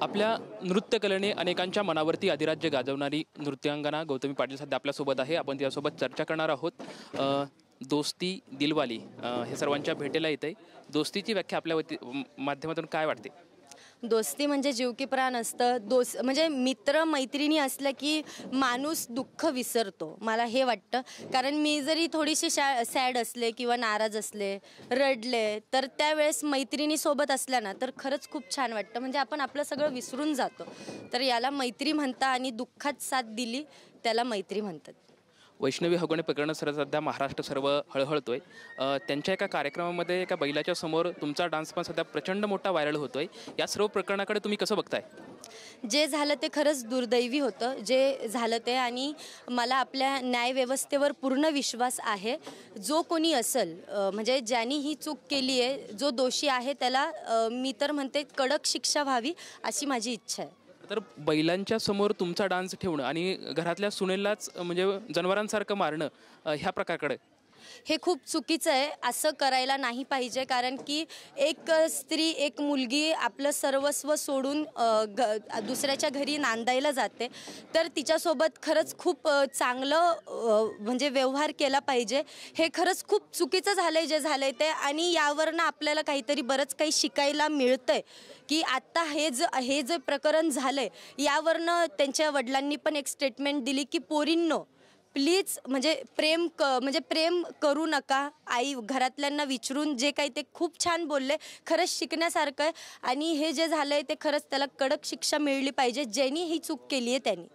आपल्या नृत्यकलेने अनेकांच्या मनावरती अधिराज्य गाजवणारी नृत्यांगना गौतमी पाटील सध्या आपल्यासोबत आहे। आपण तिच्यासोबत चर्चा करणार आहोत। दोस्ती दिलवाली हे सर्वांच्या भेटेला येते। दोस्तीची व्याख्या आपल्या माध्यमातून काय वाटते? दोस्ती म्हणजे जीव की प्राण असतं। म्हणजे मित्र मैत्रिणी असलं की माणूस दुःख विसरतो, मला हे वाटतं। कारण मी जरी थोडीशी सॅड असले किंवा नाराज असले, रडले, तर त्यावेळेस मैत्रिणीसोबत असल्या ना तर खरंच खूप छान वाटतं। म्हणजे आपण आपलं सगळं विसरून जातो। तर याला मैत्री म्हणतात आणि दुःखात साथ दिली त्याला मैत्री म्हणतात। वैष्णवी हगवणे प्रकरण सध्या महाराष्ट्र सर्व हळहळतोय। त्यांच्या एका कार्यक्रमामध्ये एका बैलाच्या समोर तुमचा डान्स पण सध्या प्रचंड मोठा व्हायरल होतोय। या सर्व प्रकरणाकडे तुम्ही कसं बघताय? जे झालं ते खरंच दुर्दैवी होतं जे झालं ते, आणि मला आपल्या न्यायव्यवस्थेवर पूर्ण विश्वास आहे। जो कोणी असेल म्हणजे ज्यांनी ही चूक केली आहे, जो दोषी आहे त्याला मी तर म्हणते कडक शिक्षा व्हावी अशी माझी इच्छा आहे। तर बैलांच्या समोर तुमचा डान्स ठेवणं आणि घरातल्या सुनेलाच म्हणजे जनावरांसारखं मारणं ह्या प्रकाराकडे हे खूप चुकीचं आहे। असं करायला नाही पाहिजे। कारण की एक स्त्री, एक मुलगी आपलं सर्वस्व सोडून दुसऱ्याच्या घरी नांदायला जाते, तर तिच्यासोबत खरंच खूप चांगलं म्हणजे व्यवहार केला पाहिजे। हे खरंच खूप चुकीचं झालंय जे झालंय ते, आणि यावरनं आपल्याला काहीतरी बरंच काही शिकायला मिळतंय की आता हे जे प्रकरण झालंय यावरनं त्यांच्या वडिलांनी पण एक स्टेटमेंट दिली की पोरींनो प्लीज म्हणजे प्रेम करू नका। आई घरातल्यांना विचारून जे काही ते खूप छान बोलले, खरंच शिकण्यासारखं आहे। आणि हे जे झालंय ते खरंच त्याला कडक शिक्षा मिळली पाहिजे ज्यांनी ही चूक केली आहे त्यांनी।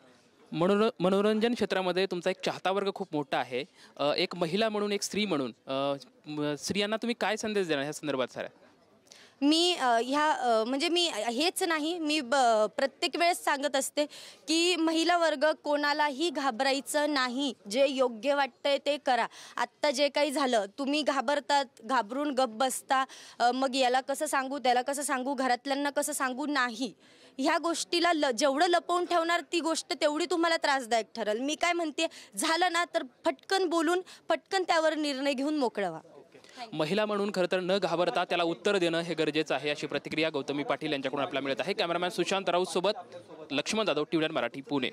मनोरंजन क्षेत्रामध्ये तुमचा एक चाहता वर्ग खूप मोठा आहे। एक महिला म्हणून, एक स्त्री म्हणून स्त्रियांना तुम्ही काय संदेश देणार ह्या संदर्भात? सारा मी म्हणजे मी हेच नाही, मी प्रत्येक वेळेस सांगत असते की महिला वर्ग कोणालाही घाबरायचं नाही। जे योग्य वाटतंय ते करा। आत्ता जे काही झालं, तुम्ही घाबरून गप्प बसता, मग याला कसं सांगू, त्याला कसं सांगू, घरातल्यांना कसं सांगू, नाही। ह्या गोष्टीला जेवढं लपवून ठेवणार ती गोष्ट तेवढी तुम्हाला त्रासदायक ठरेल। मी काय म्हणते, झालं ना तर फटकन बोलून पटकन त्यावर निर्णय घेऊन मोकळं व्हा। महिला म्हणून खरं तर न घाबरता त्याला उत्तर देणं हे गरजेचं आहे, अशी प्रतिक्रिया गौतमी पाटील यांच्याकडून आपल्याला मिळत आहे। कॅमेरामॅन सुशांत राऊत सोबत लक्ष्मण जाधव, टीव्ही मराठी, पुणे।